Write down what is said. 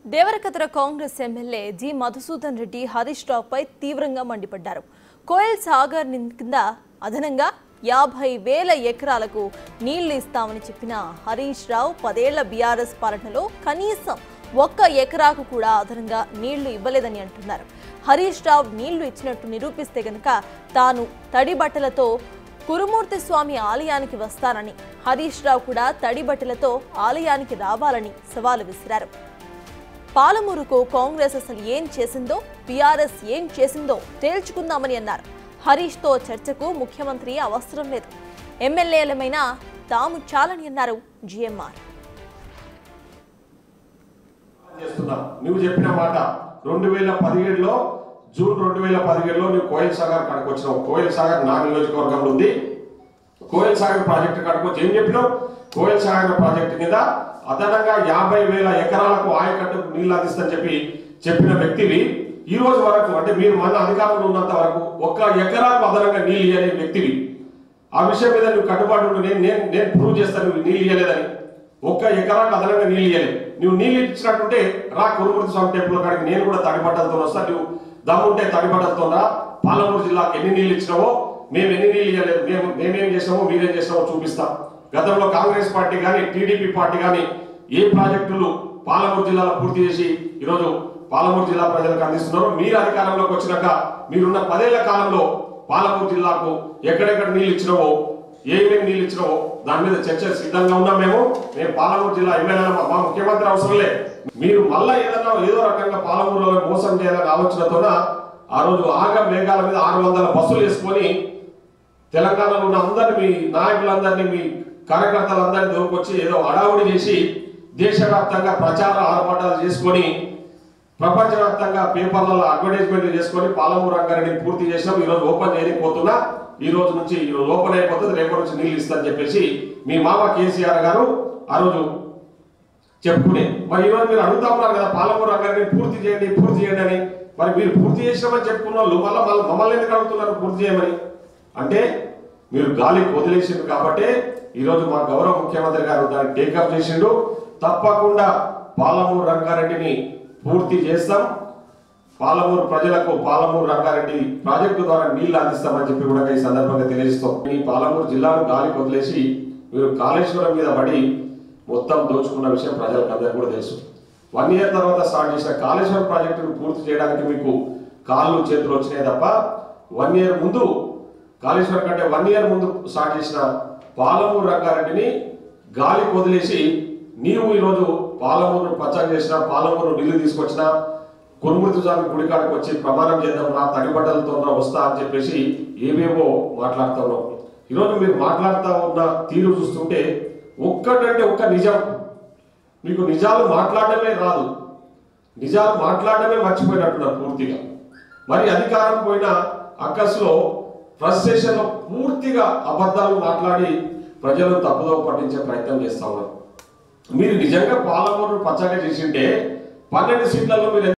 Devarakadra Congress MLA G Madhusudan Reddy Harish రావుపై తీవ్రంగా మండిపడ్డారు. కోయల్ సాగర్ కింద అదనంగా 50,000 ఎకరాలకు నీళ్లు ఇస్తామని చెప్పిన హరీష్ రావు 10 ఏళ్ల బీఆర్ఎస్ పాలనలో కనీసం 1 ఎకరాకు కూడా అదనంగా నీళ్లు ఇవ్వలేదని అంటున్నారు. హరీష్ రావు నీళ్లు ఇచ్చినట్టు నిరూపిస్తే గనక తాను తడి బట్టలతో కురుమూర్తి స్వామి ఆలయానికి వస్తానని, హరీష్ రావు కూడా తడి బట్టలతో ఆలయానికి రావాలని సవాలు విసిరారు. పాలమూరుకు కాంగ్రెస్ అసలు ఏం చేసిందో, బీఆర్ఎస్ ఏం చేసిందో తేల్చుకుందామని అన్నారు. హరీష్ తో చర్చకు ముఖ్యమంత్రి అవసరం లేదు, ఎమ్మెల్యేలమైనా తాము చాలని అన్నారు జీఎంఆర్. నువ్వు చెప్పిన మాట 2017లో జూన్ 2017లో నువ్వు కోయల్ సాగర్ కాడికి వచ్చినావు. కోయల్ సాగర్ నా నియోజకవర్గంలో ఉంది. కోయల్ సాగర్ ప్రాజెక్టు కాడికి వచ్చి ఏం చెప్పినావు? కోయల్ సాగర్ ప్రాజెక్టు కింద అదనంగా 50,000 ఎకరాలకు ఆయకట్టుకు నీళ్లు అందిస్తని చెప్పిన వ్యక్తివి ఈ రోజు వరకు, అంటే మీరు మన అధికారంలో ఉన్నంత వరకు 1 ఎకరాకు అదనంగా నీళ్ళు ఇయ్యని వ్యక్తివి. ఆ విషయం మీద నువ్వు కట్టుబాటు నేను ప్రూవ్ చేస్తాను నువ్వు నీళ్ళు ఇయ్యలేదని. 1 ఎకరాకు అదనంగా నీళ్ళు ఇయ్యలేదు. నువ్వు నీళ్ళు ఇచ్చినట్టుంటే రా కురుమూర్తి స్వామి టెంపుల్ కాడికి నేను కూడా తడిబట్టలతో వస్తా. నువ్వు దమ్ముంటే తడిబట్టలతో రా. పాలమూరు జిల్లాకు ఎన్ని నీళ్ళు ఇచ్చినావో, మేము ఎన్ని నీళ్ళు ఇవ్వలేదు, మేమేం చేసామో మీరేం చేసామో చూపిస్తాం. గతంలో కాంగ్రెస్ పార్టీ కానీ టీడీపీ పార్టీ కానీ ఏ ప్రాజెక్టులు పాలమూరు జిల్లాలో పూర్తి చేసి ఈరోజు పాలమూరు జిల్లా ప్రజలకు అందిస్తున్నారు. మీరు అధికారంలోకి వచ్చినాక మీరున్న 10 ఏళ్ల కాలంలో పాలమూరు జిల్లాకు ఎక్కడెక్కడ నీళ్ళు ఇచ్చినావో, ఏమేమి నీళ్ళు ఇచ్చినావో దాని మీద చర్చ సిద్ధంగా ఉన్నాం. మేము పాలమూరు జిల్లా ఎమ్మెల్యే, మా ముఖ్యమంత్రి అవసరం లే. మీరు మళ్ళా ఏదో రకంగా పాలమూరులో మోసం చేయాలని ఆలోచనతోన ఆ రోజు ఆగం మేఘాల మీద 600 బస్సులు వేసుకొని తెలంగాణలో ఉన్న అందరినీ, మీ నాయకులందరినీ, మీ కార్యకర్తలందరినీ దొరికొచ్చి ఏదో హడావుడి చేసి దేశవ్యాప్తంగా ప్రచార ఆర్భాటాలు చేసుకొని ప్రపంచవ్యాప్తంగా పేపర్లలో అడ్వర్టైజ్మెంట్లు చేసుకొని పాలమూరు రంగారెడ్డిని పూర్తి చేసినాం. ఈరోజు ఓపెన్ చేయకపోతున్నా, ఈ రోజు నుంచి ఓపెన్ అయిపోతుంది, రేపటి నుంచి నీళ్ళు ఇస్తారని చెప్పేసి మీ మామ కేసీఆర్ గారు ఆ రోజు చెప్పుకునే. మరి ఈరోజు మీరు అడుగుతా ఉన్నారు కదా పాలమూరు రంగారెడ్డిని పూర్తి చేయండి అని. మరి మీరు పూర్తి చేసినామని చెప్పుకున్న వాళ్ళు మమ్మల్ని ఎందుకు అడుగుతున్నారు పూర్తి చేయమని? అంటే మీరు గాలికి వదిలేసిండు కాబట్టి ఈరోజు మా గౌరవ ముఖ్యమంత్రి గారు దాన్ని టేకప్ చేసిండు. తప్పకుండా పాలమూరు రంగారెడ్డిని పూర్తి చేస్తాం. పాలమూరు ప్రజలకు పాలమూరు రంగారెడ్డి ప్రాజెక్టు ద్వారా నీళ్లు అందిస్తామని చెప్పి కూడా ఈ సందర్భంగా తెలియజేస్తాం. ఈ పాలమూరు జిల్లాను గాలికి వదిలేసి మీరు కాళేశ్వరం మీద పడి మొత్తం దోచుకున్న విషయం ప్రజలకు అందరికీ కూడా తెలుసు. 1 ఇయర్ తర్వాత స్టార్ట్ చేసిన కాళేశ్వరం ప్రాజెక్టును పూర్తి చేయడానికి మీకు కాళ్ళు చేతులు వచ్చినాయి తప్ప 1 ఇయర్ ముందు, కాళేశ్వరం కంటే 1 ఇయర్ ముందు స్టార్ట్ చేసిన పాలమూరు రంగారెడ్డిని గాలికి వదిలేసి నీవు ఈరోజు పాలమూరు పచ్చగా చేసిన, పాలమూరు నీళ్లు తీసుకొచ్చిన, కురుమూర్తి స్వామి గుడికాడికి వచ్చి ప్రమాణం చేద్దాం రా, తడిబట్టలతో వస్తా అని చెప్పేసి ఏవేవో మాట్లాడుతూ ఉన్నాం. ఈరోజు మీరు మాట్లాడుతూ ఉన్న తీరు చూస్తుంటే ఒక్కటంటే ఒక్క నిజం, మీకు నిజాలు మాట్లాడమే రాదు, నిజాలు మాట్లాడమే మర్చిపోయినట్టున్నారు పూర్తిగా. మరి అధికారం పోయిన అక్కస్లో ఫ్రస్ట్రేషన్లో పూర్తిగా అబద్ధాలు మాట్లాడి ప్రజలను తప్పుదోవ పట్టించే ప్రయత్నం చేస్తా ఉన్నారు. మీరు నిజంగా పాలమూరు పచ్చగా చేసింటే 12 సీట్లలో మీరు